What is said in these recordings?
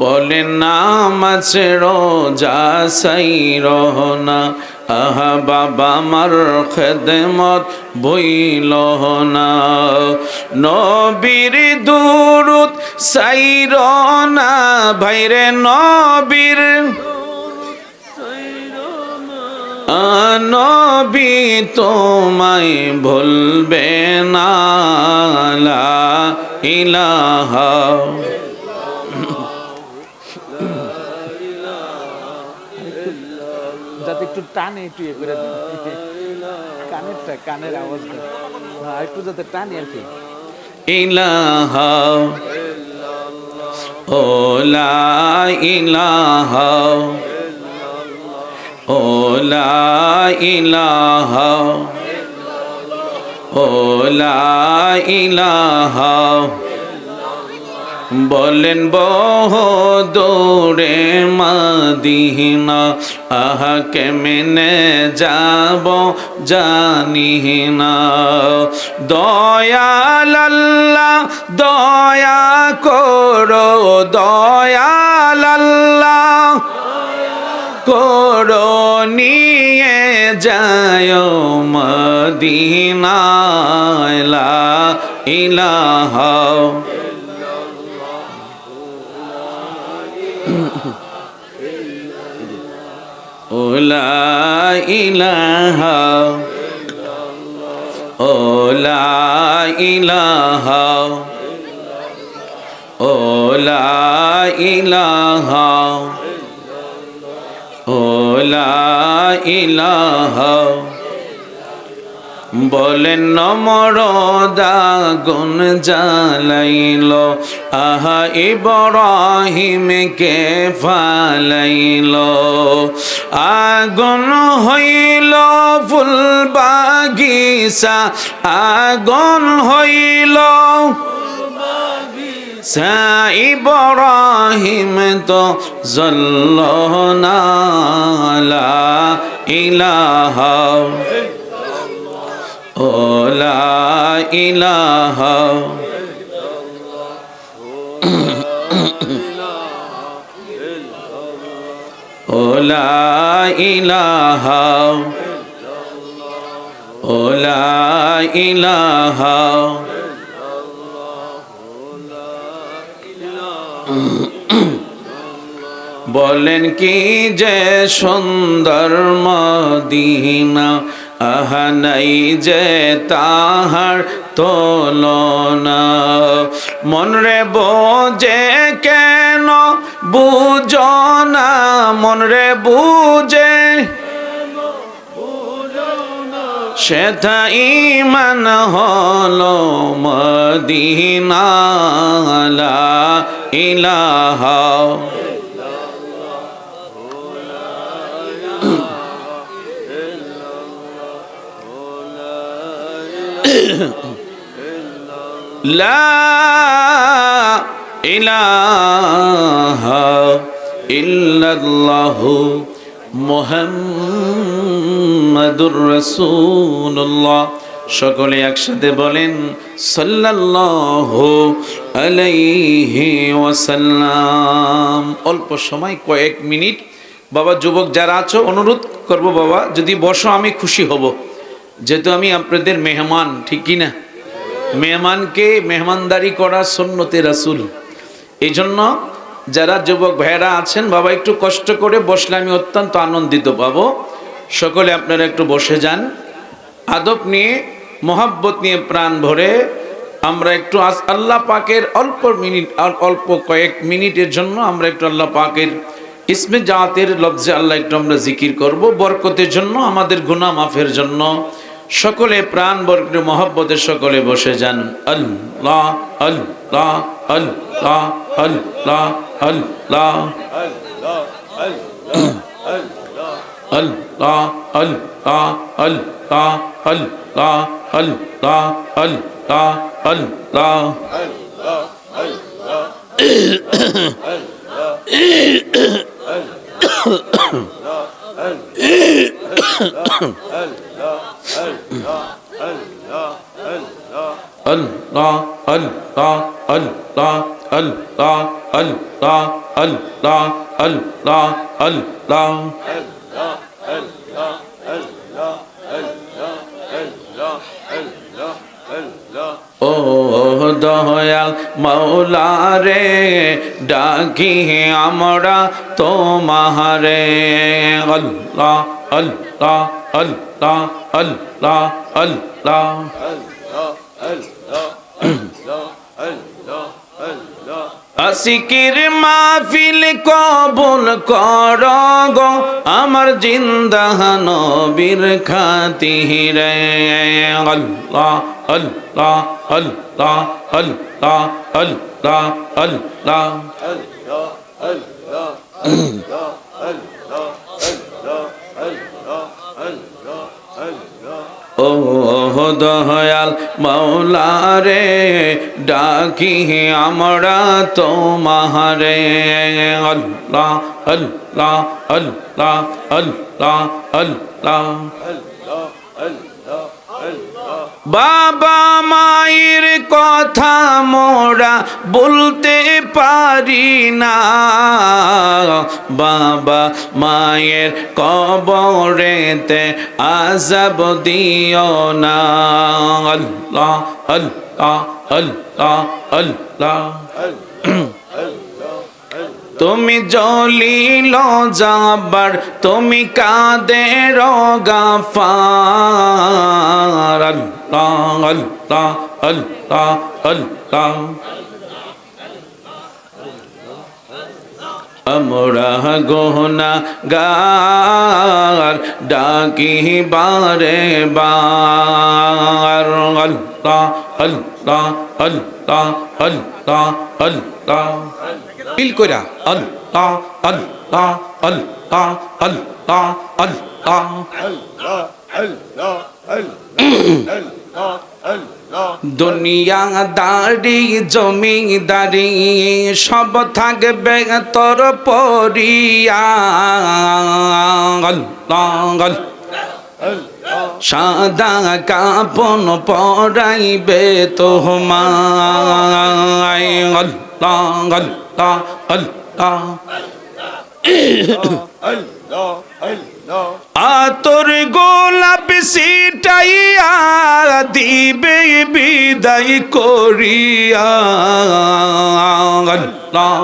বলে নামাজ রোজা সাইর না, আহা বাবা মার খেদমত বইল না। নবীর দুরুদ সাইর না ভাইরে, নবীর নবী তোমায় ভুলবে না, লা ইলাহা। যাতে একটু টানে একটু ইয়ে করে কানেরটা, কানের আওয়াজটা একটু যাতে টানে আর কি। ইলাহা ও লা ইলাহা ও লা ইলাহা ও লা ইলাহা। বলেন বহুদূরে মদিনা, আহা কেমনে যাব জানি না। দয়াল আল্লাহ দয়া করো, দয়াল আল্লাহ করো, নিয়ে যায় মদিনায়, লা ইলাহা। ও লা ইলাহা ও লা ইলাহা ও লা ইলাহা ও লা ইলাহা। বলেন নমরদা গুণ জ্বালাইল, আহা ইব্রাহিমকে ফালাইল। আগুন হইল ফুল বাগিচা, আগুন হইল ইব্রাহিম তো জ্বলল না, লা ইলাহা ও লা ইলাহা। ও লা ইলাহা ও লা ইলাহা। বলেন কি যে সুন্দর মদিনা, আহা নাই যে তাহার তুলনা। মন রে বোঝে কেন বুঝো না, মন রে বুঝে সেথা ঈমান হলো মদিনা, লা ইলাহা। লা ইলাহা ইল্লাল্লাহু মুহাম্মাদুর রাসূলুল্লাহ। সকলে একসাথে বলেন সাল্লাল্লাহু আলাইহি ওয়াসাল্লাম। অল্প সময় কয়েক মিনিট বাবা, যুবক যারা আছো অনুরোধ করব বাবা যদি বসো আমি খুশি হব, যেহেতু আমি আপনাদের মেহমান, ঠিক কি না? মেহমানকে মেহমানদারি করা সুন্নতে রাসূল। এই জন্য যারা যুবক ভাইয়েরা আছেন বাবা একটু কষ্ট করে বসলে আমি অত্যন্ত আনন্দিত পাবো। সকলে আপনারা একটু বসে যান, আদব নিয়ে মহব্বত নিয়ে প্রাণ ভরে আমরা একটু আল্লাহ পাকের অল্প কয়েক মিনিটের জন্য আমরা একটু আল্লাহ পাকের ইসমে জাতের লফজে আল্লাহ একটু আমরা জিকির করব, বরকতের জন্য, আমাদের গুনাহ মাফের জন্য। সকলে প্রাণ বরকতে মহব্বতে সকলে বসে যান। আল্লাহ আল্লাহ আল্লাহ আল্লাহ আল্লাহ আল্লাহ আল্লাহ আল্লাহ আল্লাহ আল্লাহ আল্লাহ আল্লাহ। আল্লাহ আল্লাহ আল্লাহ আল্লাহ আল্লাহ আল্লাহ আল্লাহ আল্লাহ ও দয়াল মাওলা রে ডাকি আমরা তোমারে আল্লাহ আল্লাহ আল্লাহ আল্লাহ আল্লাহ আসিকির মাহফিল কবুল কর গো আমার জিন্দা নবীর খাতিরে আল্লাহ আল্লাহ আল্লাহ আল্লাহ আল্লাহ আল্লাহ ও দয়াল মাওলা রে ডাকি আমরা তোমারে আল্লাহ আল্লাহ আল্লাহ আল্লাহ আল্লাহ বাবা মায়ের কথা মোরা বলতে পারি না বাবা মায়ের কবরেতে আযাব দিও না আল্লাহ আল্লাহ আল্লাহ আল্লাহ তুমি জলিল জাবার তুমি কাদের গাফার আল্লাহ আল্লাহ আল্লাহ আল্লাহ আমরা গুনাহগার ডাকি বারে বার আল্লাহ আল্লাহ আল্লাহ আল্লাহ আল্লাহ ফিল কইরা আল্লাহ আল্লাহ আল্লাহ আল্লাহ আল্লাহ দুনিয়া দাড়ি জমিদারি সব থাকবে তোর পরিয়া আল্লাহ সাদা কাপন পরাইবে তোমায় আল্লাহ আল্লাহ আল্লাহ আতর গোলাপ সিটাইয়া দিবে বিদায় করিয়া আল্লাহ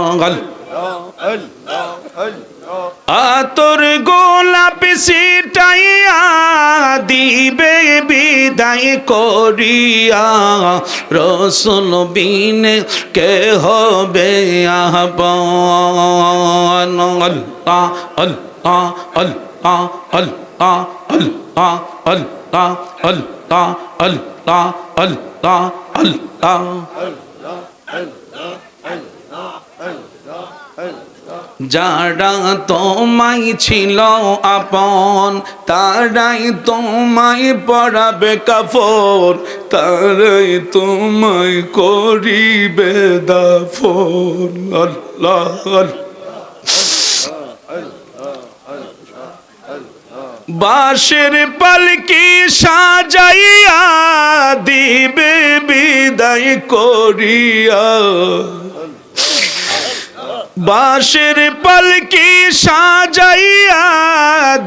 আতর গোলাপ সিটাইয়া দিবে বিদায় করিয়া রসুল বিন কে হবে আহ্বান আল্লাহ আল্লাহ আল্লাহ আল্লাহ আল্লাহ আল্লাহ আল্লাহ আল্লাহ আল্লাহ আল্লাহ যারা তোমায় ছিল আপন তারাই তোমায় পরাবে কাফন তারাই তোমায় করিবে দাফন আল্লাহ বাঁশের পালকি সাজাইয়া দিবে বিদায় করিয়া বাঁশের পালকি সাজাইয়া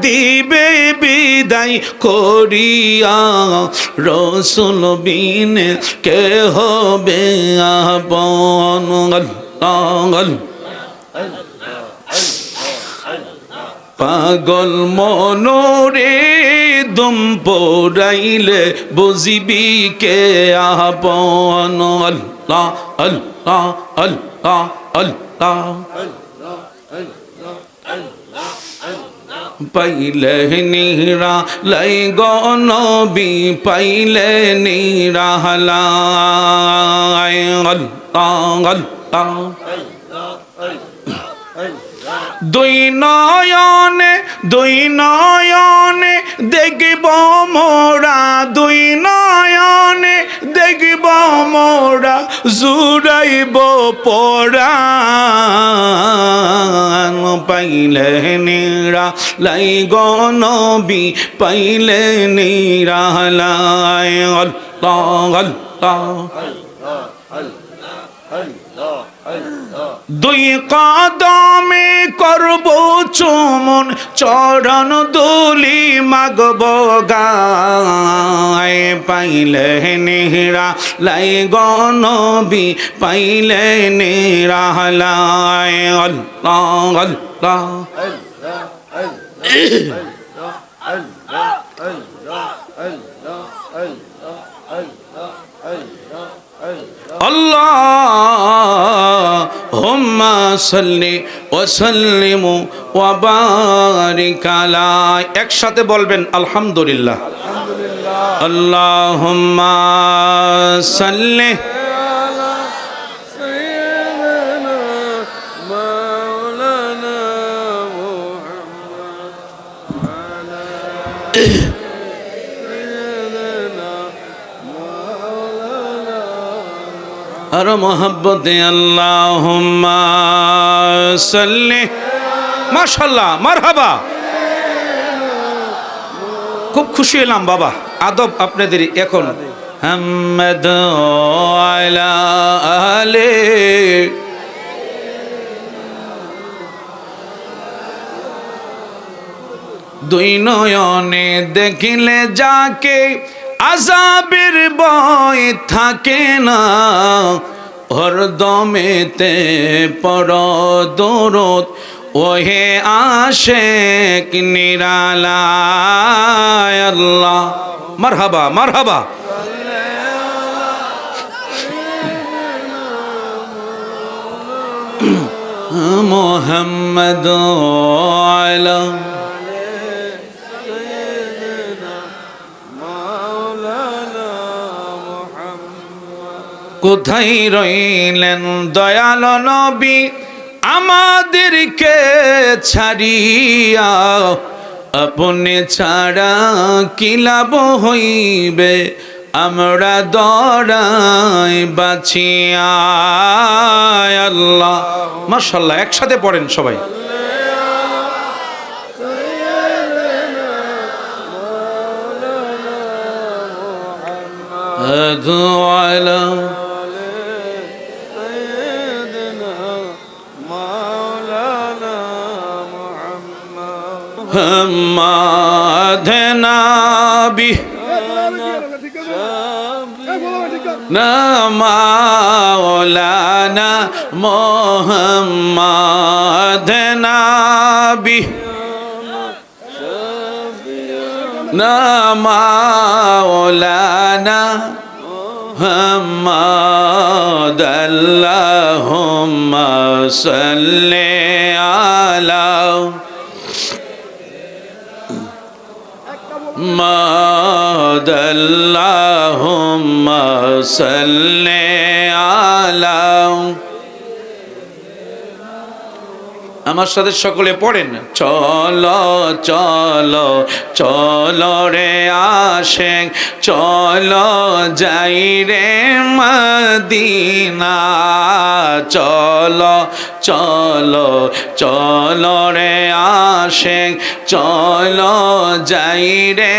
দিবে বিদায় করিয়া রসুল বিন কে হবে আপন আল্লাহ পাগল মনোরে দম পড়াইলে বুঝিবি কে আপন আল্লাহ আল্লাহ আল্লাহ আল্লাহ পাইলে নিরা লাই গনবি পাইলে নিরা লাই আল্লাহ আল্লাহ দুই নয়নে দেখব মোরা দুই নয়নে দেখব মোরা জুড়াইব পরাণ পাইলে নিরা লাই গনবি পাইলে নিরা লাই আল্লাহ আল্লাহ দুই কদমে করব চুমন, চরণ দুলি মাগব গায়। পাইলে নিহরা লাই গনবি, পাইলে নিরালায়। আল্লাহ আল্লাহ আল্লাহুম্মা সাল্লি ওয়া সাল্লিম ওয়া বারিক আলা। একসাথে বলবেন আলহামদুলিল্লাহ। আল্লাহুম্মা সাল্লি আর মোহাব্বতে আল্লাহুম্মা সাল্লি। মাশাআল্লাহ, মারহাবা। খুব খুশি হলাম বাবা। আদব আপনাদের এখন। হাম্মাদ আলা আলে দুই নয়নে দেখিলে যাকে আযাবের ভয় থাকে না, হরদমেতে পড় দরুদ ওহে আশিক নিরালায়। আল্লাহ মারহাবা মারহাবা। মুহাম্মদ আলা কোথায় রইলেন দয়াল নবী আমাদেরকে ছাড়িয়া? আপনি ছাড়া কি লাভ হইবে আমরা দরাই বাছিয়া। আল্লাহ মাশাআল্লাহ, একসাথে পড়েন সবাই। আলা محمد نبي مولانا محمد نبي مولانا محمد اللهم صل على محمد اللهم صل على। আমার সাথে সকলে পড়েন। চলো চলো চলো রে আশিক, চলো যাই রে মদিনা। চলো চলো চলো রে আশিক, চলো যাই রে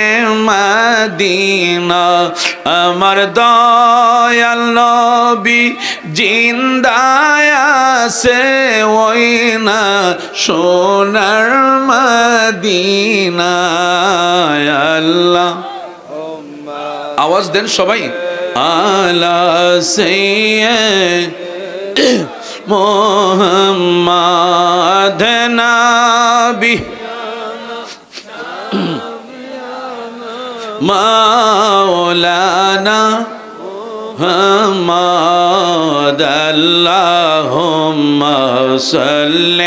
মদিনা। আমার দয়াল নবী জিন্দায় আছে ওই না সোনার মদিনায়। আল্লাহ আওয়াজ দেন সবাই। আলা সাইয়্যিদ মুহাম্মদ নবী মাওলানা محمد اللهم صل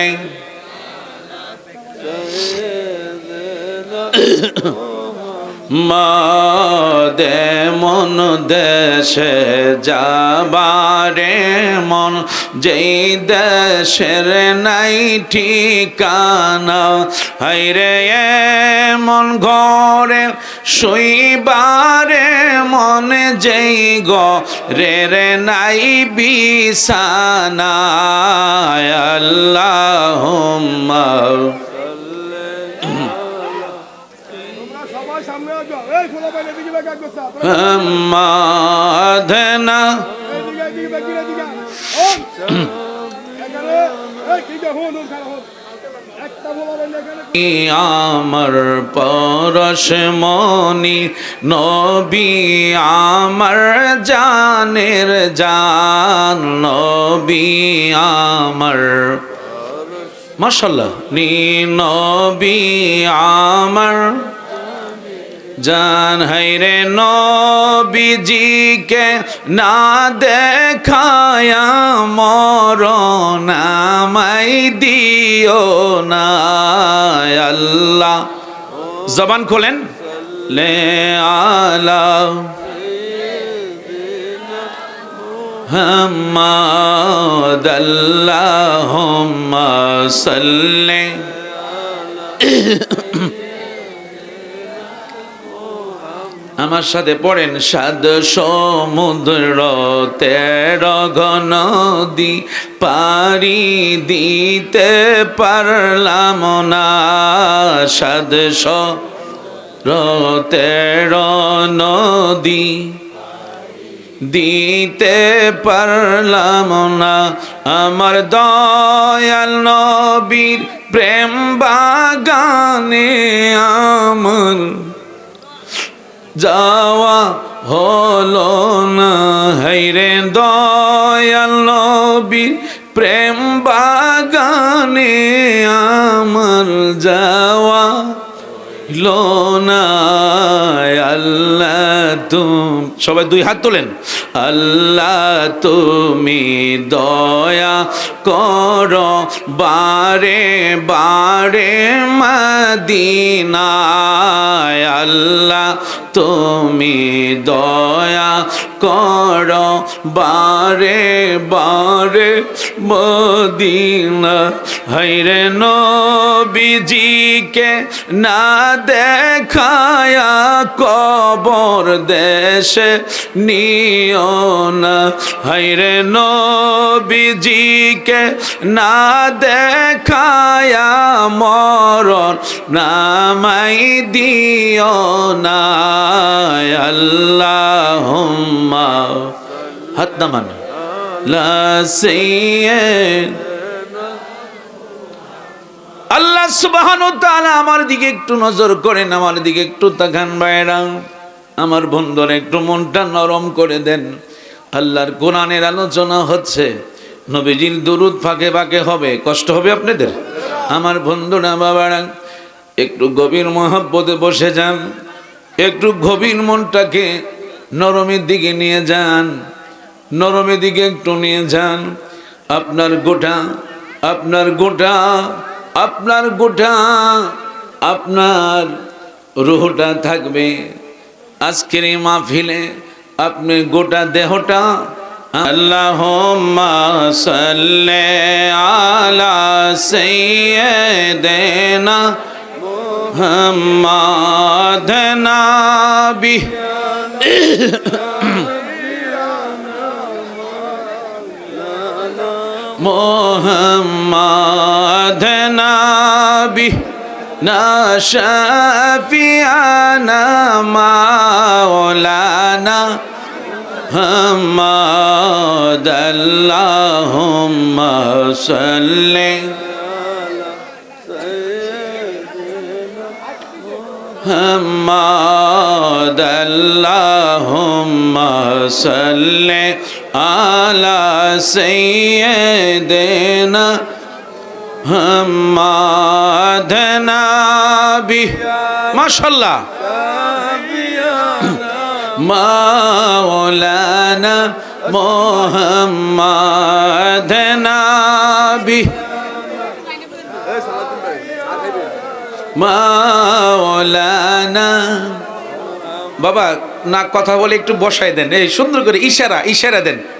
মাদে মন দেশে যাবারে মন, যেই দেশের নাই ঠিকানা। হায়রে মন ঘরে শুইবারে মন, যেই ঘরের নাই বিছানা। আল্লাহুম্মা محمد আমার পরশমণি নবী আমার জানের জান নবী আমার মাশাআল্লাহ নবী আমার জান হায়রে নবীজিকে না দেখায়া মরণ আমায় দিও না আল্লাহ জবান খোলেন লে আলা মুহাম্মাদ আল্লাহুম্মা সাল্লি আমার সাথে পড়েন সাদ সমুদ্র 13 নদী পারি দিতে পারলাম না সাদ সমুদ্র 13 নদী দিতে পারলাম না আমার দয়াল নবীর প্রেম বাগানে আমার যাওয়া হলো না হায়রে দয়াল নবীর প্রেম বাগানে আমার যাওয়া হলো না আল্লাহ সবাই দুই হাত তোলেন আল্লাহ তুমি দয়া করো বারে বারে মদিনায় আল্লাহ তুমি দয়া করো বারে বারে মদিনা হায়রে নবীজিকে না দেখায়া কবর দেশে নিও না হায়রে নবীজিকে না দেখায়া মরণ নামাই দিও না আল্লাহুম্মা হাত নামান লা সাইয়্যিদ আল্লাহ সুবহানাহু ওয়া তাআলা আমার দিকে একটু নজর করেন আমার দিকে একটু তাকান ভাইরা আমার বন্ধুরা একটু মনটা নরম করে দেন আল্লাহর কোরআনের আলোচনা হচ্ছে নবীজির দুরূদ ফাঁকে ফাঁকে হবে কষ্ট হবে আপনাদের আমার বন্ধুরা বাবারা একটু গভীর মহব্বতে বসে যান একটু গভীর মনটাকে নরমের দিকে নিয়ে যান নরমের দিকে একটু নিয়ে যান আপনার গোটা আপনার রূহটা থাকবে আজকের এই মাহফিলে আপনি গোটা দেহটা আল্লাহুম্মা সাল্লি আলা সাইয়্যিদিনা মুহাম্মাদ নাবি মুহাম্মাদ নাবি না শাফিয়ানা মাওলানা মুহাম্মাদ আল্লাহুম্মা সাল্লি মুহাম্মাদ আল্লাহুম্মা সাল্লি আলা সাইয়্যিদিনা মুহাম্মাদ নাবি মাশাআল্লাহ মাওলানা মুহাম্মাদ নাবি মাওলানা বাবা না কথা বলে একটু বসাই দেন এই সুন্দর করে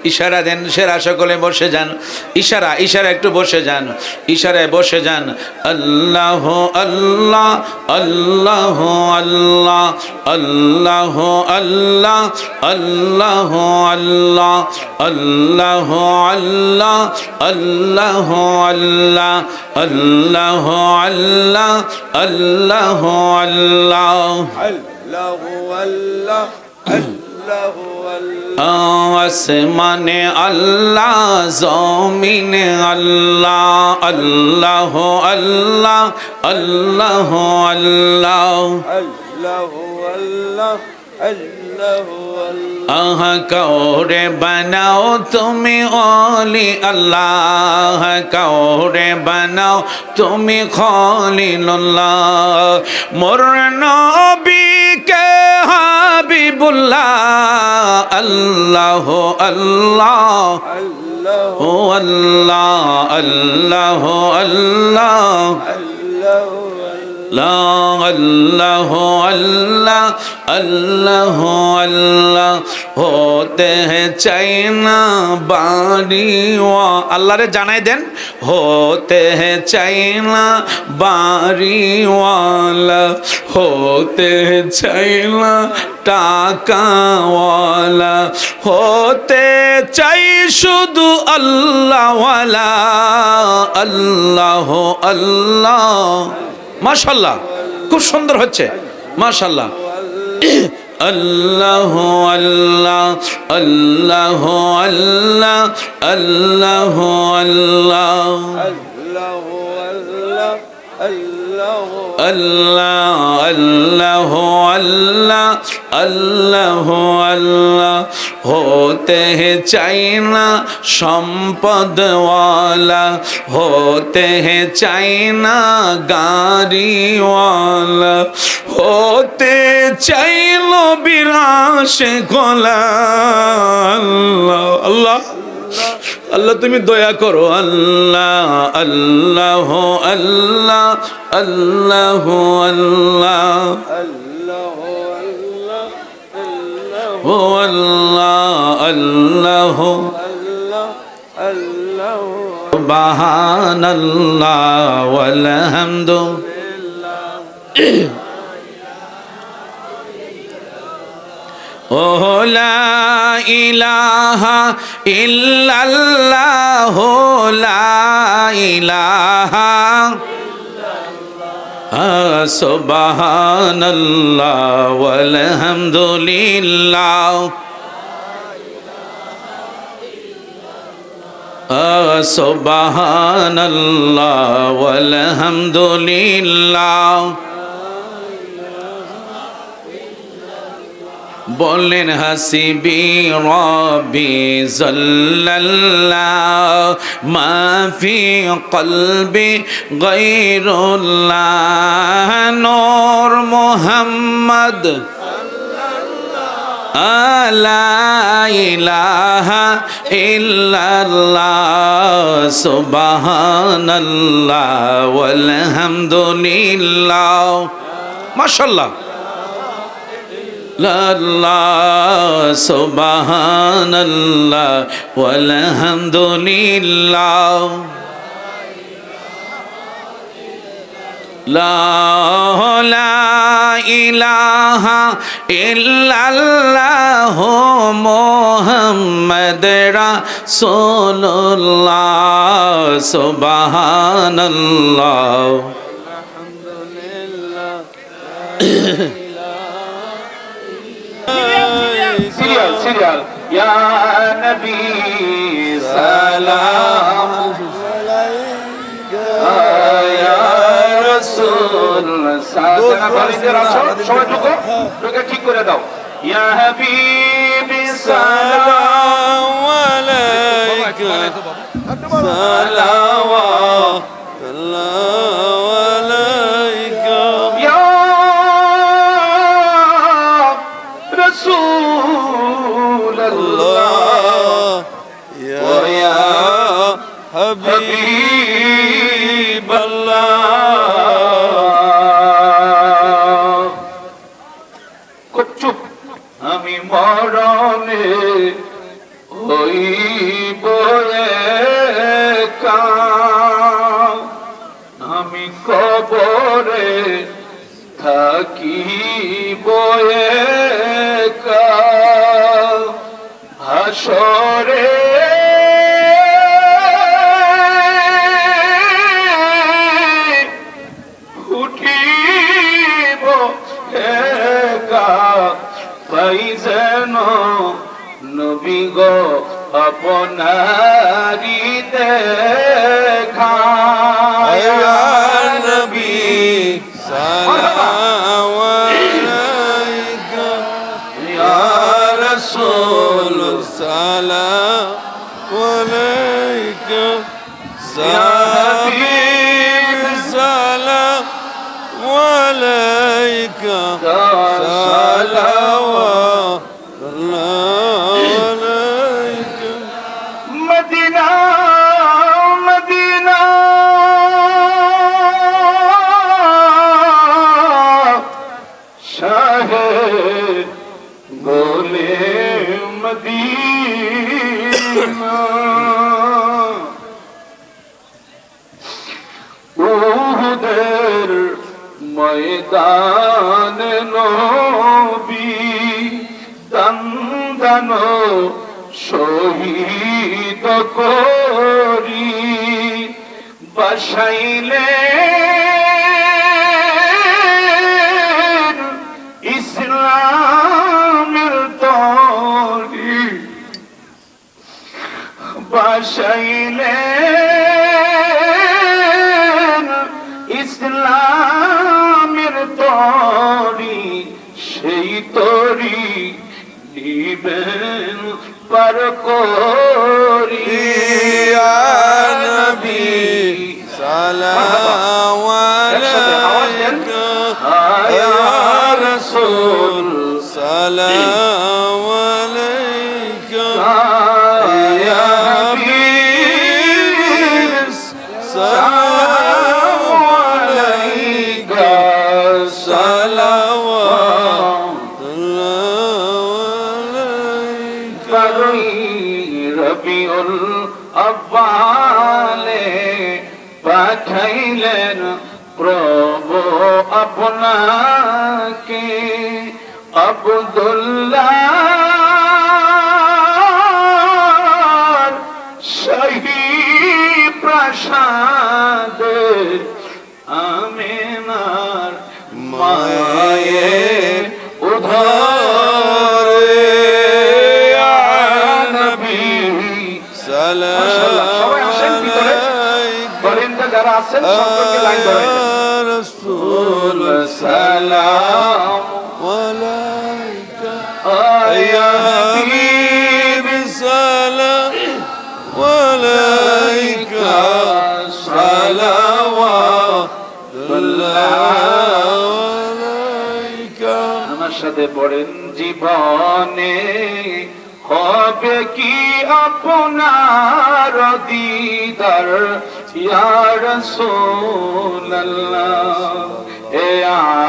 ইশারা দেন সেরা সকলে বসে যান ইশারা একটু বসে যান ইশারায় বসে যান আল্লাহ আল্লাহ আল্লাহ আল্লাহ আল্লাহ আল্লাহ আল্লাহ আল্লাহ আল্লাহ আল্লাহ আল্লাহ আল্লাহ আল্লাহ আল্লাহ আল্লাহ আল্লাহ আসমানে আল্লাহ জমিনে আল্লাহ আল্লাহ আল্লাহ আল্লাহ আল্লাহ আহা কাউরে বানাও তুমি ওলি আল্লাহ কাউরে বানাও তুমি খলিলুল্লাহ মোর নবীকে হাবিবুল্লাহ আল্লাহ আল্লাহ ও আল্লাহ আল্লাহ আল্লাহ আল্লাহ আল্লাহ আল্লাহ আল্লাহ होते हैं चाइना बाड़ी अल्लाह रे जानाई देन होते हैं चाइना बाड़ी वाला होते हैं चाइना टाका वाला होते चाই শুধু আল্লাহ ওয়ালা আল্লাহ আল্লাহ মাশাআল্লাহ খুব সুন্দর হচ্ছে মাশাআল্লাহ আল্লাহ আল্লাহ আল্লাহ আল্লাহ আল্লাহ আল্লাহ আল্লাহ আল্লাহ আল্লাহ আল্লাহ होते हैं चाइना সম্পদ वाला होते हैं चाइना गाड़ी वाला होते चाइलो बिराश गोला अल्लाह अल्लाह আল্লাহ তুমি দয়া করো আল্লাহ আল্লাহ আল্লাহ আল্লাহ আল্লাহ ও আল্লাহ আল্লাহ সুবহানাল্লাহ ওয়াল হামদুলিল্লাহ ও লা ইলাহা ইল্লাল্লাহ লা ইলাহা সুবহানাল্লাহ ওয়াল হামদুলিল্লাহ সুবহানাল্লাহ ওয়াল হামদুলিল্লাহ বলেন হাসিবি রব্বি জাল্লাল্লাহ মা ফি কলবি গায়রুল্লাহ নূর মুহাম্মদ লা ইলাহা ইল্লাল্লাহ সুবহানাল্লাহ ওয়াল হামদুলিল্লাহ মাশাআল্লাহ Allah subhanallah walhamdulillah la ilaha illallah muhammad rasulullah subhanallah alhamdulillah سيريال يا نبي سلام عليك يا رسول سادنا فريد رسول সবাই ঢোকে ঠিক করে দাও يا حبيبي سلام عليك صلوات الله عليك يا رسول الله يا حبيب الله চুপ আমি মরণে হইব একা আমি কবরে থাকিব একা হাসরে উঠিব একা পাই যেন আপনারি দেখা ইয়া নবী সালাম আলাইকা ইয়া রাসূল সালাম আলাইকা ইয়া হাবিব সালাম আলাইকা সালাওয়াত আলাইকা মদিনা মদিনা শাহে গোলে মদিনা উহুদের ময়দান নবী দন্দনো শহীদ করি বসাইলেন ইসলামের তরি বসাইলেন ইসলামের তরি সেই তরি নিবেন পার করি ইয়া নবী সালাম আলাইকা ইয়া রাসূল সালাম আলাইকা ইয়া হাবিব সালাম আলাইকা সালাওয়াত আলাইকা রবিউল আব্বালে পাঠাইলেন প্রভু আপনাকে আব্দুল্লাহ শাহী প্রাসাদে আমিনার মায়ে উধারে ইয়া নবী সবাই আসেন ভিতরে বলেন তো যারা আছেন সম্পর্কে লাইন ধরেন রাসূল সালাম আলাইকা ইয়া হাবিব সালাম আলাইকা সালাওয়াতুল্লাহ আমার সাথে পড়েন জীবনে হবে কি আপনার দিদার ইয়া রাসূলুল্লাহ এ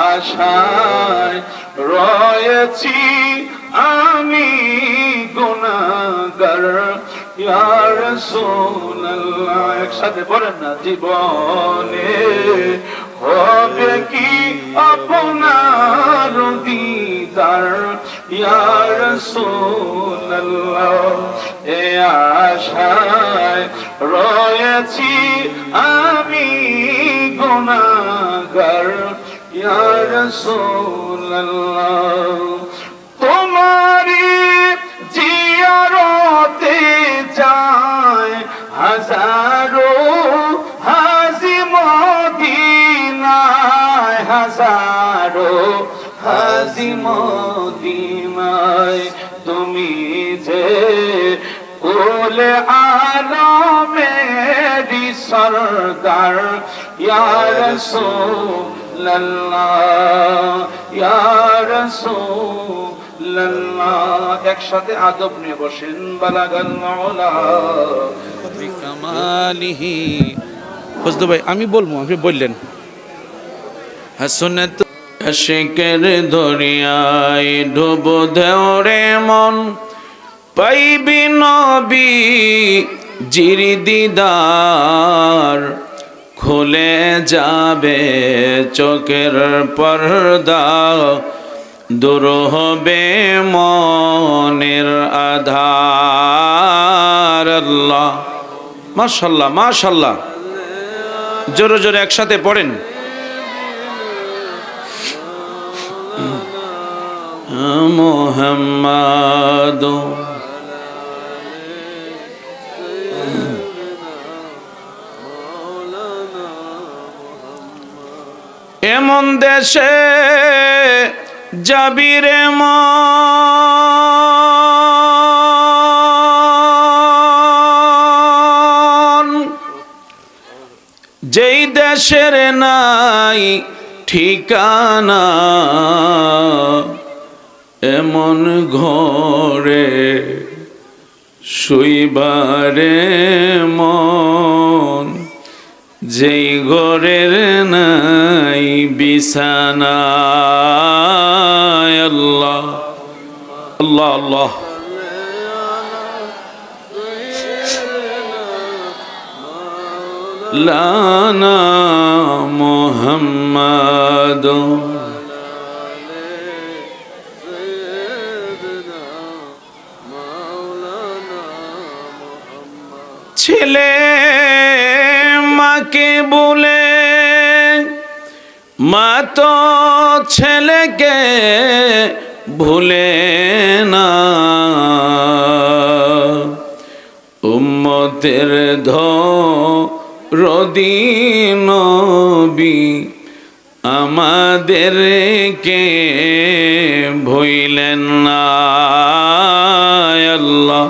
আশায় রয়েছি আমি গুনাহগার ইয়া রাসূলুল্লাহ একসাথে পড়েন না জীবনে হবে কি আপনার দিদার ইয়া রাসূলুল্লাহ এ আশায় রয়েছি আমি গুনাহগার ইয়া রাসূলুল্লাহ তোমারি জিয়ারতে যায় হাজারো হাজি মদিনায় হাজারো হাজি মদিনায় তুমি যে কুলে আলমেরি সরদার ইয়া রাসূলুল্লাহ ইয়া রাসূলুল্লাহ একসাথে আদব নিয়ে বসেন বালাগাল মাওলা বিকামালিহি ফজলু ভাই আমি বলবো আপনি বললেন হাসনাত আশিকের দরিয়ায় ডুব দেওরে মন পাইবি নবী জিরি দিদার খুলে যাবে চোখের পর্দা দূর হবে মনের আধার আল্লাহ মাশাআল্লাহ মাশাআল্লাহ জোরে জোরে একসাথে পড়েন মুহাম্মাদ এমন দেশে যাবি রে মন, যেই দেশের নাই ঠিকানা, এমন ঘরে শুইবারে মন, যেই ঘরের নাই বিছানা। আল্লাহ আল্লাহ আল্লাহ। লানা মুহাম্মাদ ছেলে মাকে বলে, মা তো ছেলেকে ভুলে না, উম্মতের দরদি নবী আমাদেরকে ভুলেন না। আল্লাহ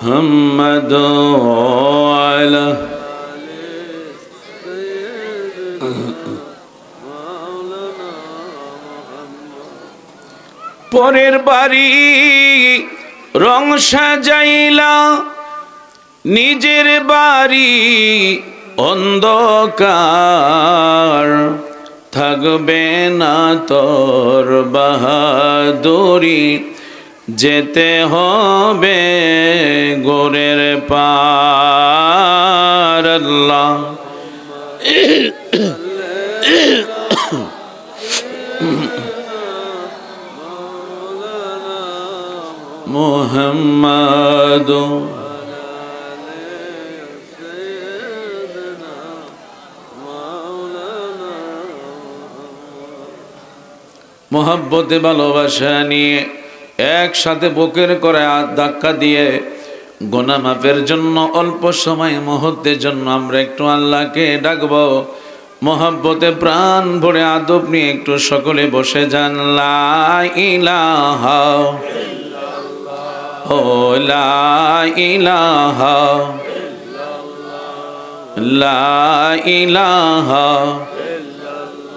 মুহাম্মদ আলা পরের বাড়ি রং সাজাইলা, নিজের বাড়ি অন্ধকার, থাকবে না তোর বাহাদুরি, যেতে হবে গোরের পার। আল্লাহ মুহাম্মদ মোহাব্বতে ভালোবাসা নিয়ে একসাথে বুকের করে ধাক্কা দিয়ে গুনাহ মাফের জন্য অল্প সময় মুহূর্তের জন্য আমরা একটু আল্লাহকে ডাকবো। মোহাব্বতে প্রাণ ভরে আদব নিয়ে একটু সকলে বসে যান। লা ইলাহা ও লা ইলাহা লা ইলাহা।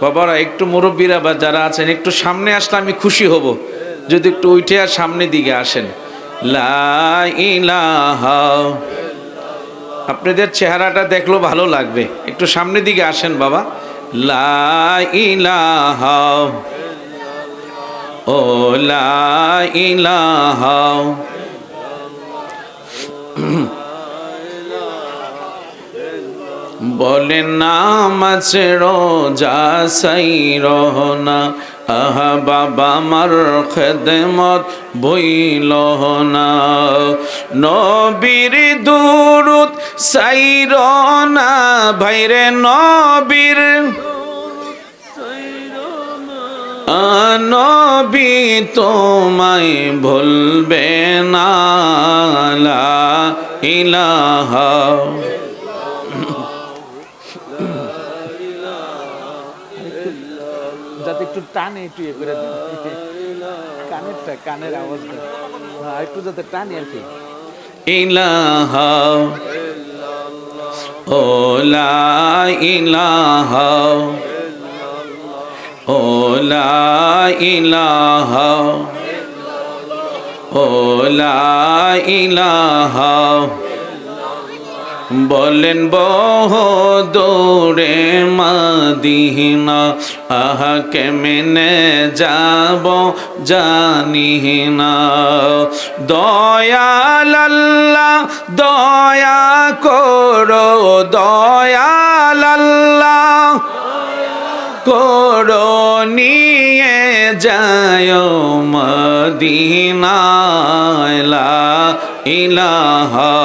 বাবারা একটু মুরব্বীরা বা যারা আছেন একটু সামনে আসলে আমি খুশি হব, যদি একটু উঠে আর সামনের দিকে আসেন। লা ইলাহা, আপনাদের চেহারাটা দেখলো ভালো লাগবে, একটু সামনের দিকে আসেন বাবা। লা ইলাহা ও লা ইলাহা বলে নামাজ রোজা সাই রহনা, আহা বাবা মার খেদমত বইল না, নবীর দুরুদ সাইর না ভাইরে, নবীর নবী তোমায় ভুলবে না। লা ইলাহা যাতে একটু টানে একটু ইয়ে করে দেন, কানেরটা কানের আওয়াজটা একটু যাতে টানে আর কি। ইলাহা ও লা ইলাহা ও লা ইলাহা ও লা ইলাহা। বলেন বহুদূরে মদিনা, আহা কেমনে যাব জানি না, দয়াল আল্লাহ দয়া করো, দয়াল আল্লাহ করো, নিয়ে যায় মদিনায়। লা ইলাহা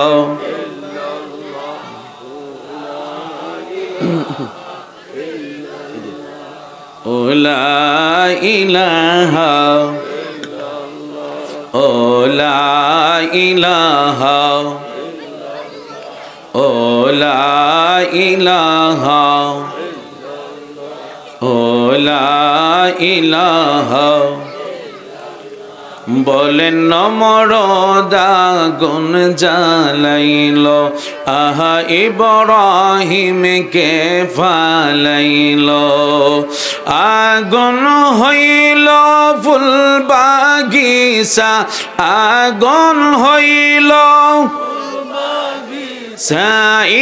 ও লা ইলাহা ও লা ইলাহা ও লা ইলাহা ও লা ইলাহা বলেন নমরদাগুন জ্বালাইল আহা ইব্রাহিমকে ফালাইল আগুন হইল ফুল বাগিচা আগুন হইল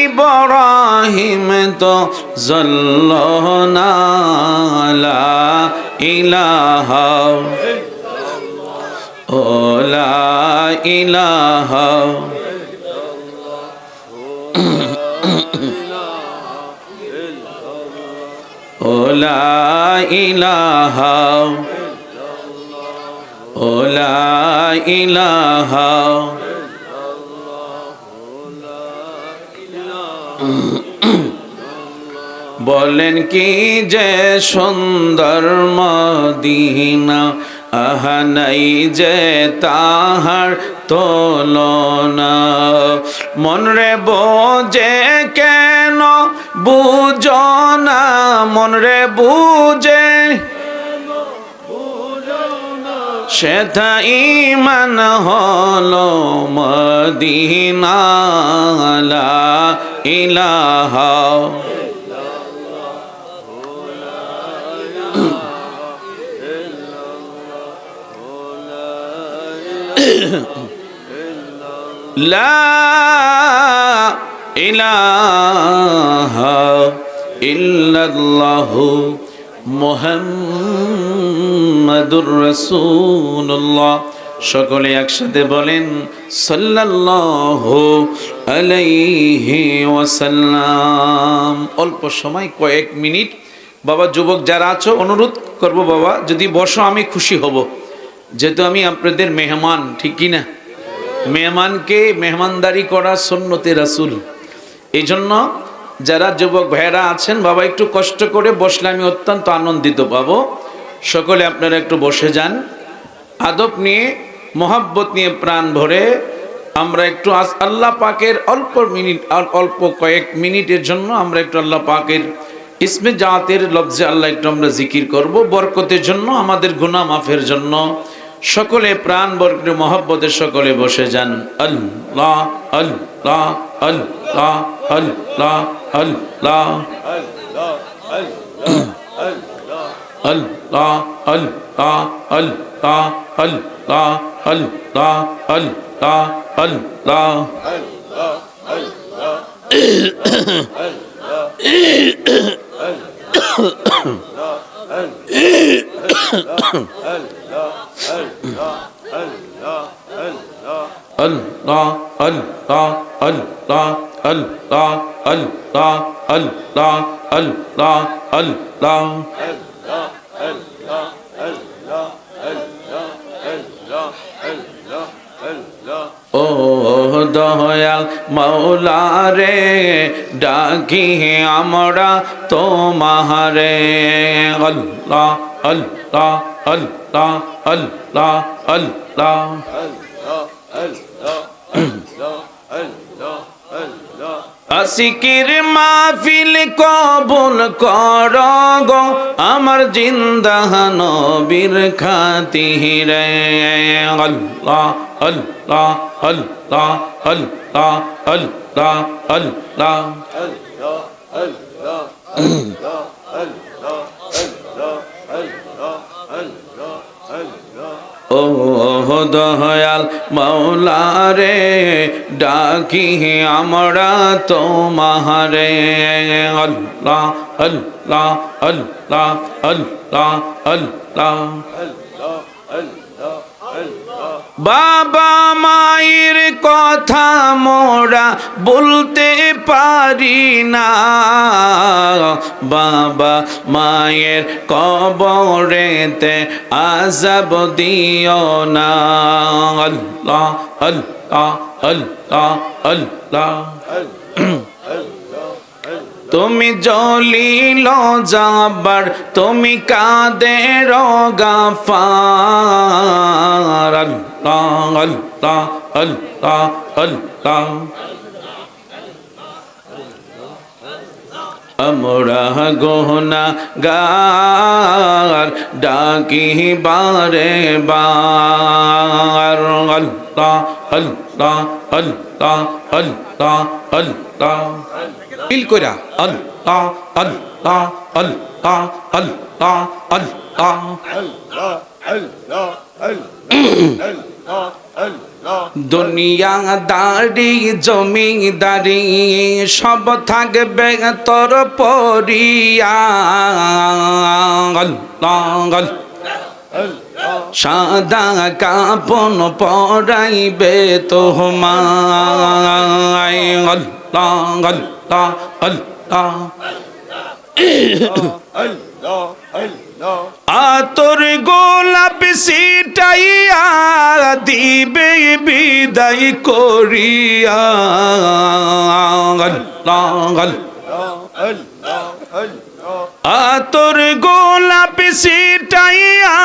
ইব্রাহিম তো জ্বলল না লা ইলাহা ও লা ইলাহা ও লা ইলাহা ও লা ইলাহা বলেন কি যে সুন্দর মদিনা আহা নাই যে তাহার তুলনা মন রে বোঝে কেন বুঝো না মন রে বুঝে সেথা ইমান হলো মদিনা লা ইলাহা লা ইলাহা ইল্লাল্লাহু মুহাম্মাদুর রাসূলুল্লাহ সকলে একসাথে বলেন সাল্লাল্লাহু আলাইহি ওয়াসাল্লাম। অল্প সময় কয়েক মিনিট বাবা যুবক যারা আছো অনুরোধ করব বাবা যদি বসো আমি খুশি হব, যেহেতু আমি আপনাদের মেহমান, ঠিক কি না? মেহমানকে মেহমানদারি করা সুন্নতে রাসূল। এই জন্য যারা যুবক ভাইয়েরা আছেন বাবা একটু কষ্ট করে বসলে আমি অত্যন্ত আনন্দিত পাবো। সকলে আপনারা একটু বসে যান, আদব নিয়ে মোহাব্বত নিয়ে প্রাণ ভরে আমরা একটু আল্লাহ পাকের অল্প কয়েক মিনিটের জন্য আমরা একটু আল্লাহ পাকের ইসমে জাতের লফজে আল্লাহ একটু আমরা জিকির করব, বরকতের জন্য, আমাদের গুনাহ মাফের জন্য। সকলে প্রাণ বরকতে মহব্বতে সকলে বসে যান। আল্লাহ আল্লাহ আল্লাহ আল্লাহ আল্লাহ আল্লাহ আল্লাহ আল্লাহ আল্লাহ আল্লাহ আল্লাহ আল্লাহ Allah Allah Allah Allah Allah Allah Allah Allah ও দয়াল মাওলা রে ডাকি আমরা তোমারে আল্লাহ আল্লাহ আল্লাহ আল্লাহ আল্লাহ আসিকির মাহফিল কবুল কর গো আমার জিন্দা নবীর খাতিরে আল্লাহ আল্লাহ আল্লাহ আল্লাহ আল্লাহ আল্লাহ ও দয়াল মাওলা রে ডাকি আমরা তোমারে আল্লাহ আল্লাহ আল্লাহ আল্লাহ আল্লাহ বাবা মায়ের কথা মোরা বলতে পারি না, বাবা মায়ের কবরেতে আযাব দিও না আল্লাহ আল্লাহ আল্লাহ আল্লাহ তুমি জলিল জাব্বার তুমি কাদের গাফার আল্লাহ আল্লাহ আল্লাহ আল্লাহ আমরা গুনাহগার ডাকি বারে বার আল্লাহ আল্লাহ আল্লাহ আল্লাহ আল্লাহ ফিল কইরা আল্লাহ আল্লাহ আল্লাহ আল্লাহ আল্লাহ দুনিয়া দাড়ি জমিদারি সব থাকবে তোর পরিয়া আল্লাহ সাদা কাপন পরাইবে তোমায় আল্লাহ আল্লাহ আল্লাহ আতর গোলাপ সিটাইয়া দিবে বিদায় করিয়া আল্লাহ আতর গোলাপ সিটাইয়া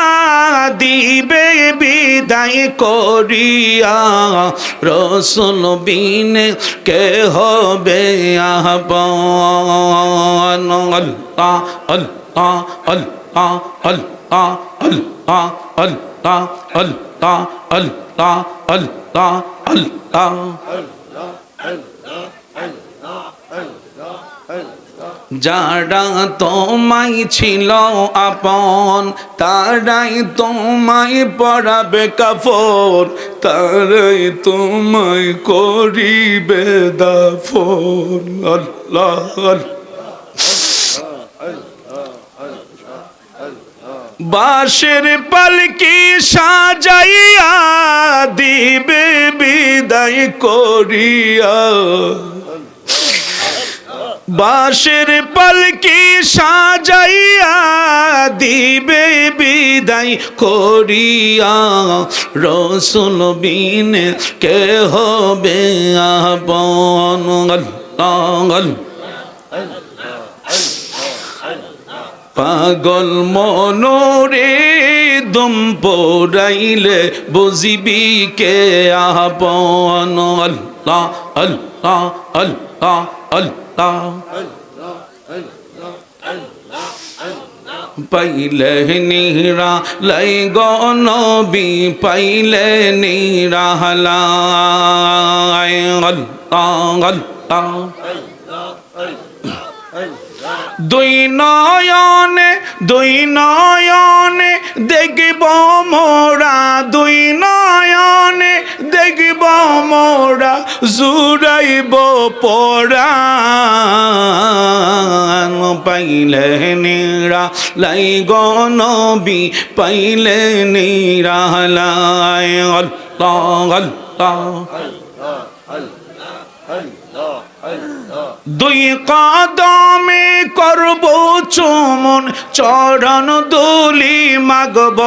দিবে বিদায় করিয়া রসুল বিনে কে হবে আহ্বান আল্লাহ আল্লাহ আল্লাহ আল্লাহ আল্লাহ আল্লাহ আল্লাহ আল্লাহ আল্লাহ আল্লাহ যারা তোমায় ছিল আপন তারাই তোমায় পরাবে কাফন তারাই তোমায় করিবে দাফন আল্লাহ বাঁশের পালকি সাজাইয়া দিবে বিদায় করিয়া বাঁশের পালকি সাজাইয়া দিবে বিদায় করিয়া রসুল বিনে কে হবে আপন আল্লাহ পাগল মনোরে দম পড়াইলে বুঝিবি কে আপন আল্লাহ আল্লাহ আল্লাহ আল্লাহ পাইলে নিরা লাই গনবি পাইলে নিরা লাই আল্লাহ আল্লাহ দুই নয়নে দেখব মোরা দুই নয়নে দেখব মোরা জুড়াইব পরাণ পাইলে নিরা লাই গনবি পাইলে নিরা লাই আল্লাহ আল্লাহ দুই কদমে করব চুমন চরণ দুলি মাগব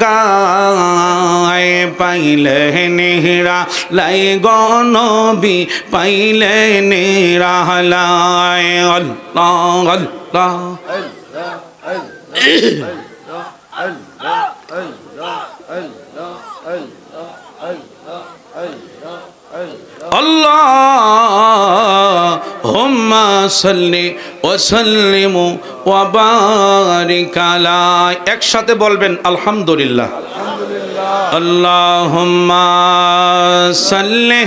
গায় পাইলে নেহরা লাই গনবি পাইলে নেহরা লাই আল্লাহ আল্লাহ আল্লাহুম্মা সাল্লি ওয়া সাল্লিম ওয়া বারিক আলা একসাথে বলবেন আলহামদুলিল্লাহ আল্লাহুম্মা সাল্লি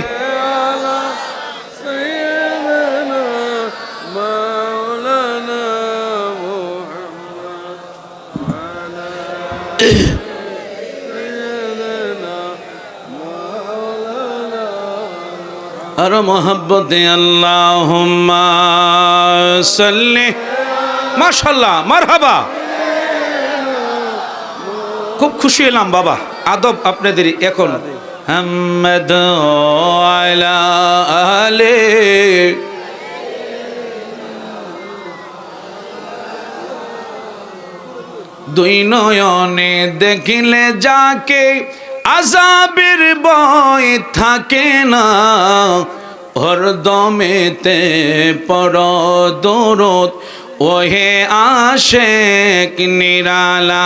আর মোহাব্বতে আল্লাহুম্মা সাল্লি মাশাআল্লাহ মারহাবা খুব খুশি হলাম বাবা আদব আপনাদের এখন হামদ আলা আলে দুই নয়নে দেখিলে যাকে আযাবের ভয় থাকে না হরদমেতে পড় দরুদ ওহে আশিক নিরালায়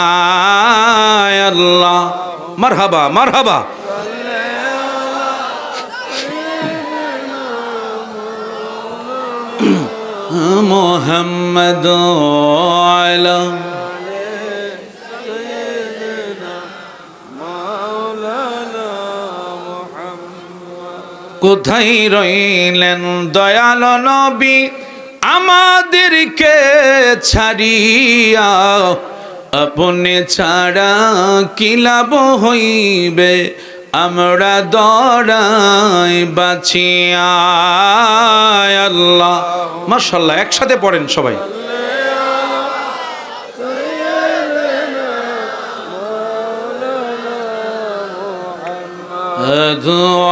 আল্লাহ মারহাবা মারহাবা মুহাম্মদ আলা কোথায় রইলেন দয়াল নবী আমাদেরকে ছাড়িয়া আপনি ছাড়া কি লাভ হইবে আমরা দরাই বাঁচিয়া আল্লাহ মাশাআল্লাহ একসাথে পড়েন সবাই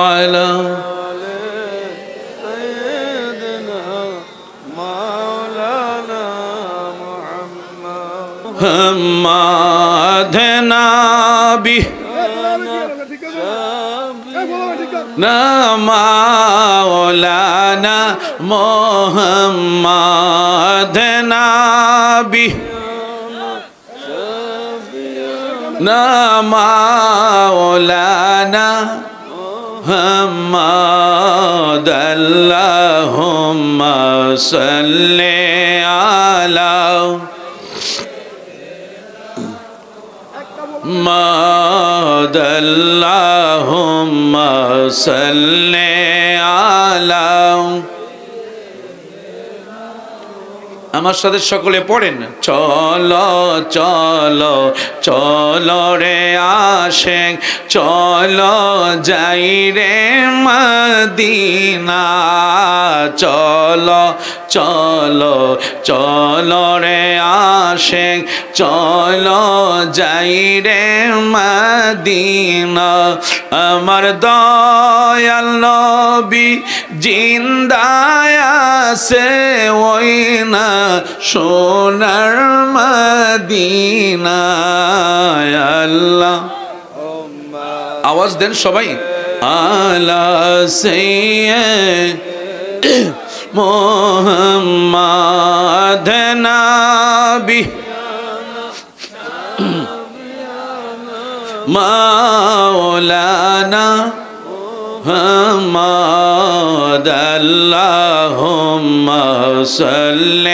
আলা محمد نبی مولانا محمد نبی مولانا محمد اللهم صل على محمد اللهم صل على আমার সাথে সকলে পড়েন চলো চলো চলো রে আশিক চলো যাই রে মদিনা চলো চলো চলো রে আশিক চলো যাই রে মদিনা আমার দয়াল নবী জিন্দায় আছে ওই না সোনার মদিনা আল্লাহ আওয়াজ দেন সবাই আলা সাইয়্যিদ মুহাম্মদ নবী মাওলানা محمد اللهم صل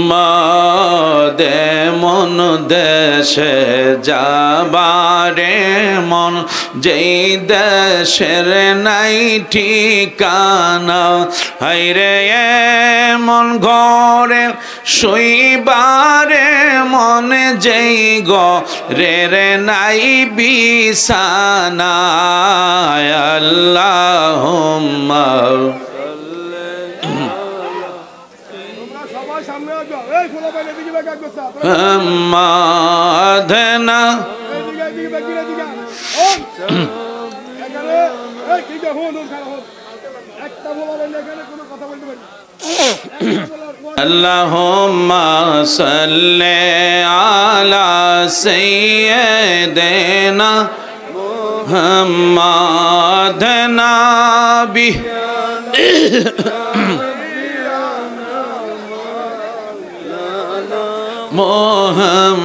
মাদে মন দেশে যাবারে মন যেই দেশের নাই ঠিকানা হাইরে মন ঘরে শুইবারে মন যেই ঘরের নাই বিছানা আল্লাহুম্মা মাধনা আল্লাহুম্মা সাল্লি আলা সাইয়্যিদিনা মুহাম্মাদ নবী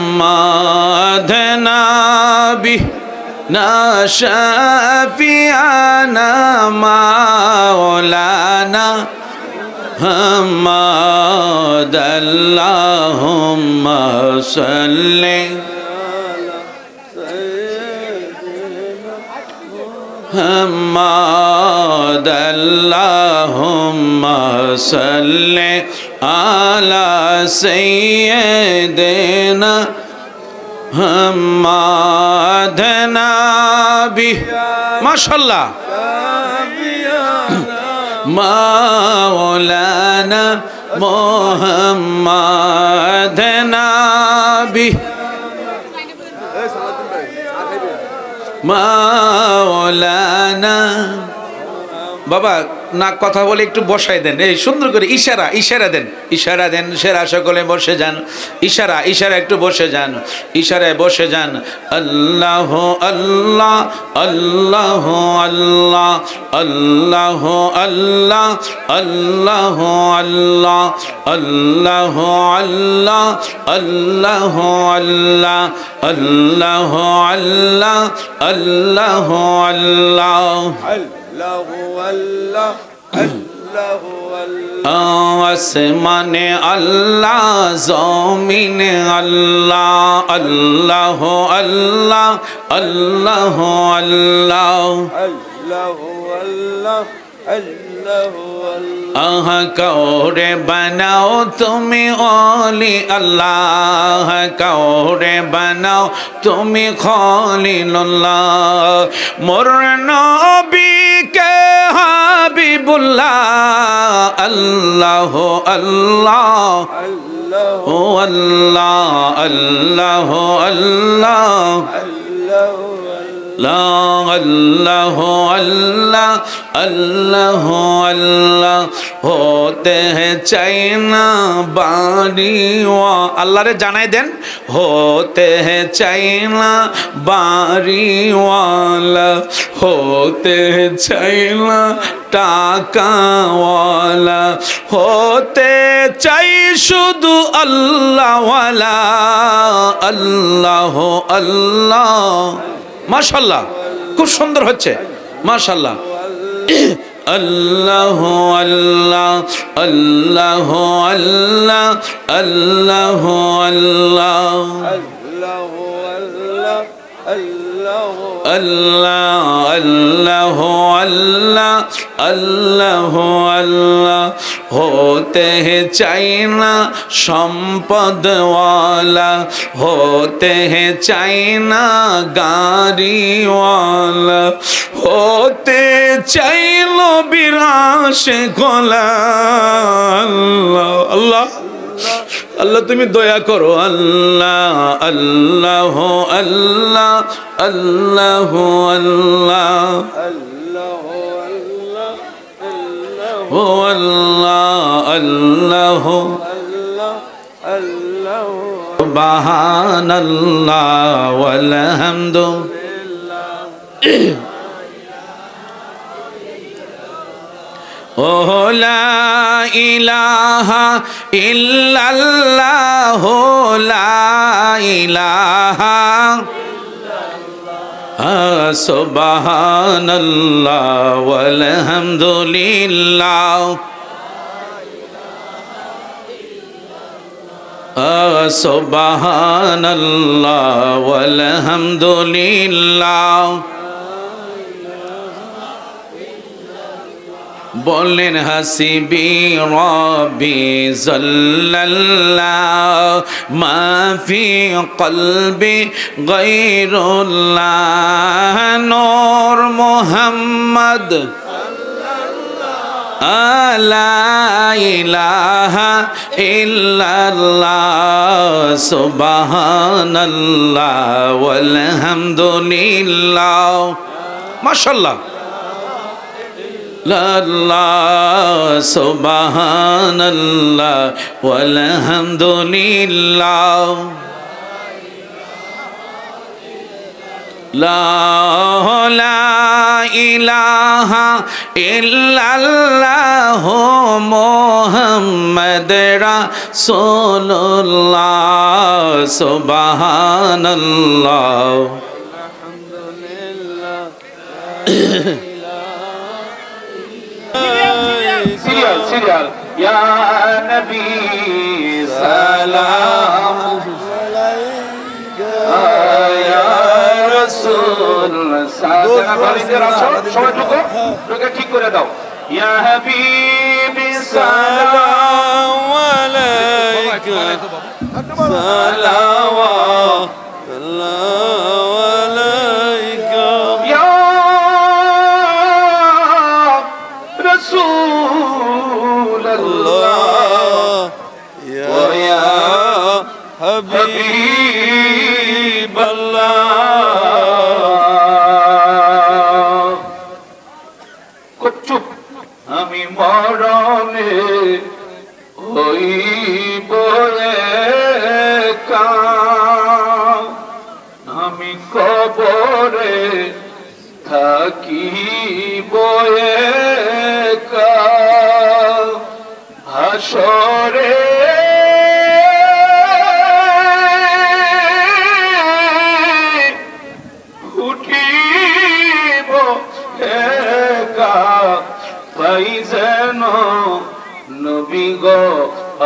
محمد نبی نا شفیعنا مولانا محمد اللهم صل محمد اللهم صل على سيدنا محمد نبي ما شاء الله مولانا محمد نبي مولانا বাবা না কথা বলে একটু বসাই দেন, এই সুন্দর করে ইশারা দেন, সেরা সকলে বসে যান, ইশারা একটু বসে যান, ইশারায় বসে যান। আল্লাহ আল্লাহ আল্লাহ আল্লাহ আল্লাহ আল্লাহ আল্লাহ আল্লাহ আল্লাহ আল্লাহ আল্লাহ আল্লাহ আল্লাহ আল্লাহ আল্লাহ আল্লাহ। আসমানে আল্লাহ, জমিনে আল্লাহ, আল্লাহ আল্লাহ আল্লাহ আল্লাহ। আহা কাউরে বানাও তুমি ওলি আল্লাহ, কাউরে বানাও তুমি খলিলুল্লাহ। মোর নবীকে হাবিবুল্লাহ, আল্লাহ আল্লাহ ও আল্লাহ আল্লাহ আল্লাহ আল্লাহ আল্লাহ আল্লাহ আল্লাহ। होते हैं चाइना बारीवा, अल्लाह रे जानाई देन, होते हैं चाइना बारीवाला, होते हैं चाइना टाका वाला, होते चाই শুধু আল্লাহ ওয়ালা, আল্লাহ আল্লাহ। মাশাআল্লাহ, খুব সুন্দর হচ্ছে মাশাআল্লাহ। আল্লাহ আল্লাহ আল্লাহ আল্লাহ আল্লাহ আল্লাহ আল্লাহ আল্লাহ আল্লাহ আল্লাহ আল্লাহ। होते हैं चाइना সম্পদওয়ালা, होते हैं चाइना গাড়িওয়ালা, होते চাইলো বিরাশে গলা। আল্লাহ আল্লাহ আল্লাহ তুমি দয়া করো, আল্লাহ আল্লাহ আল্লাহ আল্লাহ আল্লাহ ও আল্লাহ আল্লাহ সুবহানাল্লাহ ওয়াল হামদু। ও লা ইলাহা ইল্লাল্লাহ, লা ইলাহা সুবহানাল্লাহ ওয়াল হামদুলিল্লাহ। সুবহানাল্লাহ ওয়াল হামদুলিল্লাহ। বলেন হাসিবি রব্বি জাল্লাল্লাহ, মা ফি কলবি গায়রুল্লাহ। নূর মুহাম্মদ লা ইলাহা ইল্লাল্লাহ, সুবহানাল্লাহ ওয়াল হামদুলিল্লাহ। মাশাআল্লাহ, আল্লাহ সুবহানাল্লাহ ওয়াল হামদুলিল্লাহ। লা ইলাহা ইল্লাল্লাহ মুহাম্মদ রাসূলুল্লাহ, সুবহানাল্লাহ। সিরিয়াল ইয়া নবী সালাম আলাইকা ইয়া রাসূল। সাদা বাড়িতে রাসূল সবাই ঢুকে ঠিক করে দাও। ইয়া হাবিবি সালাম আলাইকা সালাওয়াত আলাইকা ইয়া রাসূল আল্লাহ ইয়া হাবিব আল্লাহ। চুপ, কবরে থাকিব একা, হাসরে উঠিব একা, পাই যেন নবী গো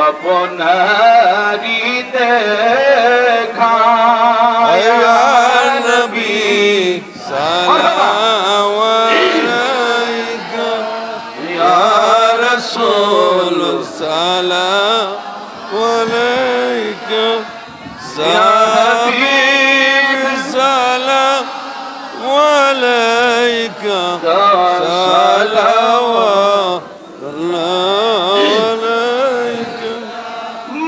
আপনারি দেখা। ইয়া নবী সালাম আলাইকা, ইয়া রাসূল সালাম আলাইকা, ইয়া হাবিব সালাম আলাইকা, সালাওয়াত আলাইকা।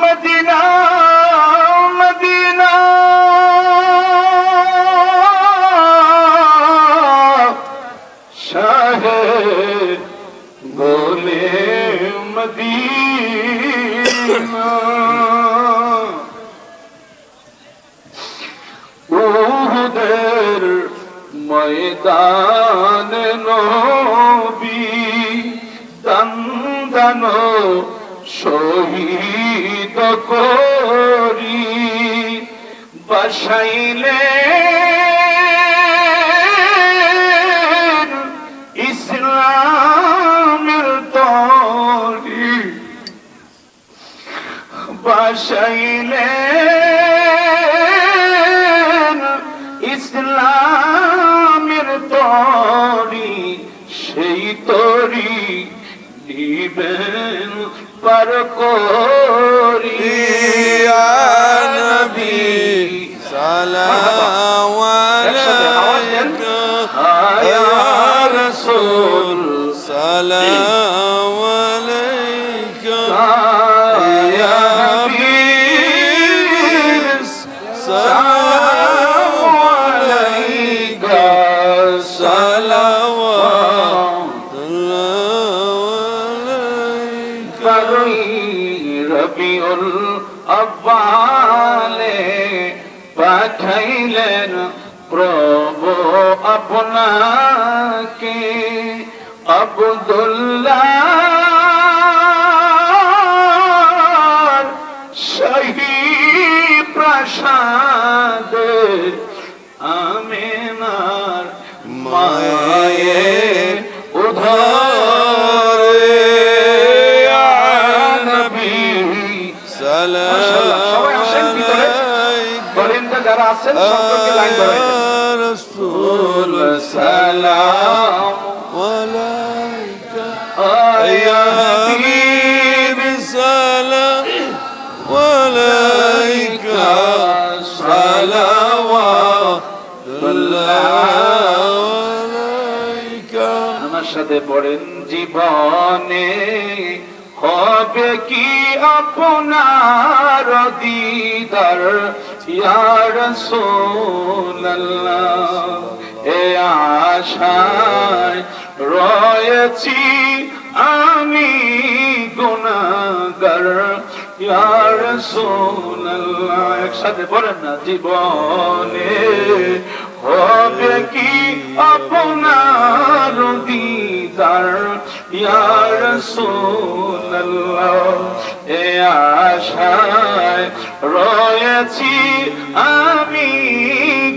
মদিনা মদিনা শাহে গোলে মদিনা, উহুদের ময়দান নবী দন্দন শহীদ করি বসাইলে ইসলামের তরি, বসাইলে ইসলামের তরি, সেই তরি নিবেন পার করি। ইয়া নবী সালাম আলাইকা, ইয়া রাসূল সালাম আলাইকা, ইয়া হাবিব সালাম আলাইকা, সালাওয়াত আলাইকা। বারোই রবিউল আউয়ালে পাঠাইলেন প্রভু আপনাকে, আব্দুল্লাহ শাহী প্রাসাদে আমিনার মায়ের উধারে। ইয়া নবী সবাই আসেন ভিতরে, বলেনটা যারা আছেন সকলকে লাইন ধরে রাসূল সালাম আলাইকা, ইয়া ইয়া হাবিব হাবিব সালাম আলাইকা, সালাওয়াত আলাইকা। আমার সাথে পড়েন, জীবনে হবে কি আপনার দিদার ইয়া রাসূলুল্লাহ, এ আশায় রয়েছি আমি গুনাহগার ইয়া রাসূলুল্লাহ। একসাথে বলেন না, জীবনে হবে কি আপনার দিদার ইয়া রাসূলুল্লাহ, এ আশায় রয়েছি আমি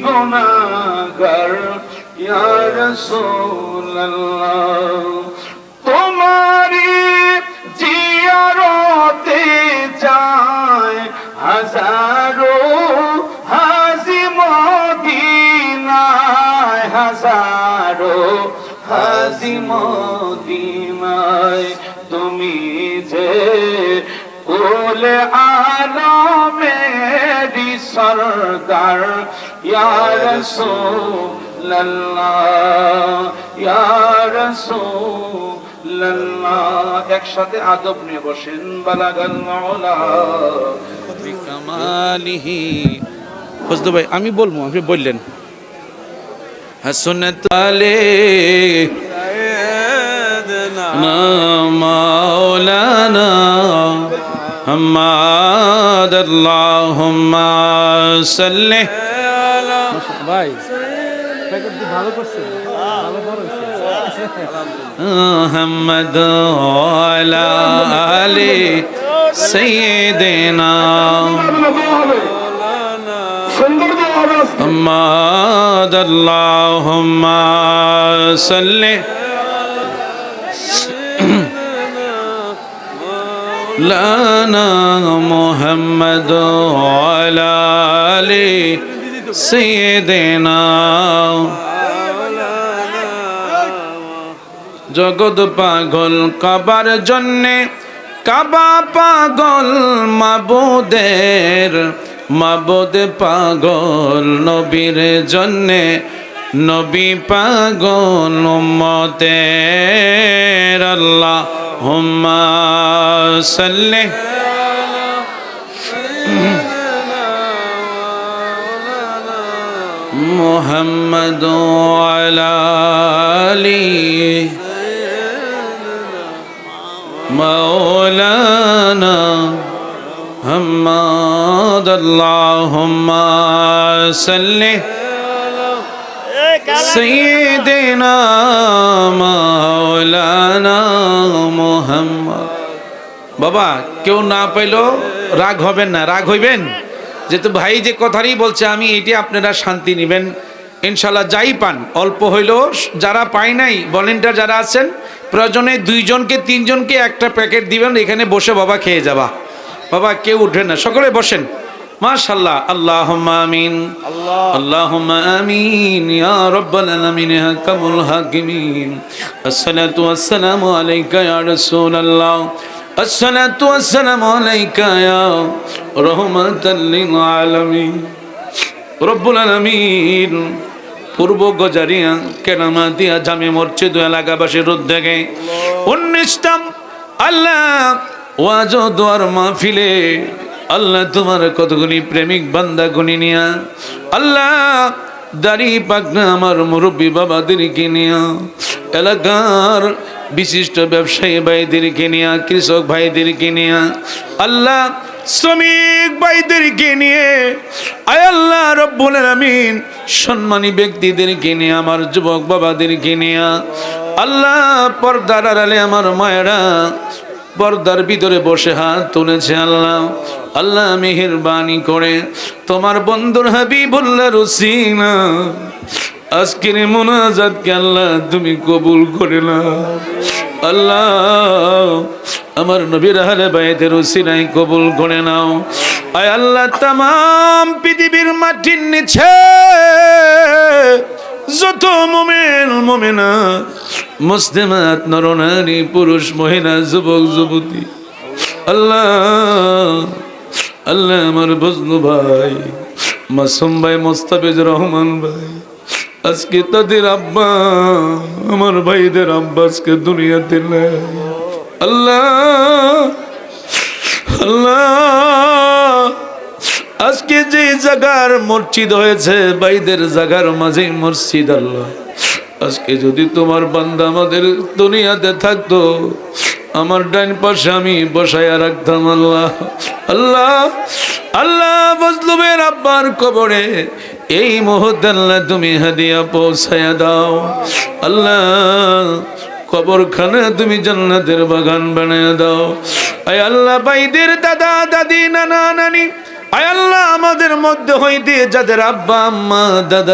গুনাহগার ইয়া রাসূলুল্লাহ। তোমারি জিয়ারতে যায় হাজারো হাজি মদিনায়, হাজারো হাজি মদিনায়, তুমি যে কুলে আলমেরি সরদার ইয়া রাসূলুল্লাহ, ইয়া রাসূলুল্লাহ। একসাথে আদব নিয়ে বসেন, বালাগাল মাওলা বিকামালিহি। ফজলু ভাই আমি বলবো, আপনি বললেন হাসনাত আলে মাওলানা হাম্মাদ আল্লাহুম্মা সাল্লি ভাই প্যাকেট দিয়ে ভালো করছে, ভালো বড় হয়েছে। محمد وعلى آل سيدنا محمد اللهم صل لنا محمد وعلى آل سيدنا জগৎ পাগল কাবার জন্যে, কাবা পাগল মাবুদের, মাবুদ পাগল নবীর জন্যে, নবী পাগল উম্মতের। আল্লাহুম্মা সাল্লি মুহাম্মাদ ওয়া আলি مولانا محمد اللهم صل سيدنا مولانا محمد। বাবা কেউ না পাইলো রাগ হবেন না, রাগ হইবেন যেহেতু ভাই যে কথারই বলছে আমি এটি আপনারা শান্তি নেবেন ইনশাল্লাহ। যাই পান অল্প হইলেও, যারা পাই নাই ভলেন্টিয়ার যারা আছেন প্রয়োজনে 2 জনকে 3 জনকে একটা প্যাকেট দিবেন, এখানে বসে বাবা খেয়ে যাবা। বাবা কেউ উঠেন না, সকলে বসেন। মাশাআল্লাহ। আল্লাহুম্মা আমিন, আল্লাহুম্মা আমিন ইয়া রাব্বাল আলামিন ইয়া হাকামুল হাকিমিন। আসসালাতু ওয়াসসালামু আলাইকা ইয়া রাসূলুল্লাহ, আসসালাতু ওয়াসসালামু আলাইকা ইয়া রাহমাতাল লিল আলামিন। রব্বুল আলামিন পূর্ব গজারিয়া কেরামাতিয়া জামে মসজিদ এলাকাবাসীর উদ্যোগে 19তম আল্লাহ ওয়াজ ও দোয়ার মাহফিলে আল্লাহ তোমার কতগুলি প্রেমিক বান্দা গুনি নিয়া, আল্লাহ দাড়ি পাকনা আমার মুরব্বী বাবাদেরকে নিয়া, এলাকার বিশিষ্ট ব্যবসায়ী ভাইদেরকে নিয়া, কৃষক ভাইদেরকে নিয়া, আল্লাহ শ্রমিক ভাইদেরকে নিয়ে, আয় আল্লাহ রব্বুল আলামিন সম্মানী ব্যক্তিদেরকে নিয়ে, আমার যুবক বাবাদেরকে নিয়ে, আল্লাহ পর্দার আড়ালে আমার মায়েরা পর্দার ভিতরে বসে হাত তুলেছে। আল্লাহ আল্লাহ মেহেরবানি করে তোমার বন্ধুর হাবিবুল্লাহ রসিনা আজকের মুনাজাতকে আল্লাহ তুমি কবুল করে নাও। আল্লাহ আমার নবীর আহলে বাইতের উসিলাই কবুল করে নাও। আয় আল্লাহ তামাম পৃথিবীর মাটির নিচে যত মুমিন মুমিনা মুসলিমাত নরনারী পুরুষ মহিলা যুবক যুবতী, আল্লাহ আল্লাহ আমার বজনু ভাই মাসুম ভাই মোস্তাফিজুর রহমান ভাই, আজকে তাদের আব্বা আমার ভাইদের আব্বা আজকে দুনিয়াতে নাই। আল্লাহ আল্লাহ আজকে যে জায়গার মসজিদ হয়েছে ভাইদের জায়গার মাঝে মসজিদ, আল্লাহ আজকে যদি তোমার বান্দা আমাদের দুনিয়াতে থাকতো আমার ডান পাশে আমি বসায়া রাখতাম। আল্লাহ আল্লাহ আল্লাহ মজলুমের আব্বার কবরে এই মুহূর্তে আল্লাহ তুমি হাদিয়া পৌঁছায়া দাও। আল্লাহ কবরখানে তুমি জান্নাতের বাগান বানায়া দাও। আয় আল্লাহ ভাইদের দাদা দাদি নানা নানি, আয় আল্লাহ আমাদের মধ্যে হইতে যাদের আব্বা আম্মা দাদা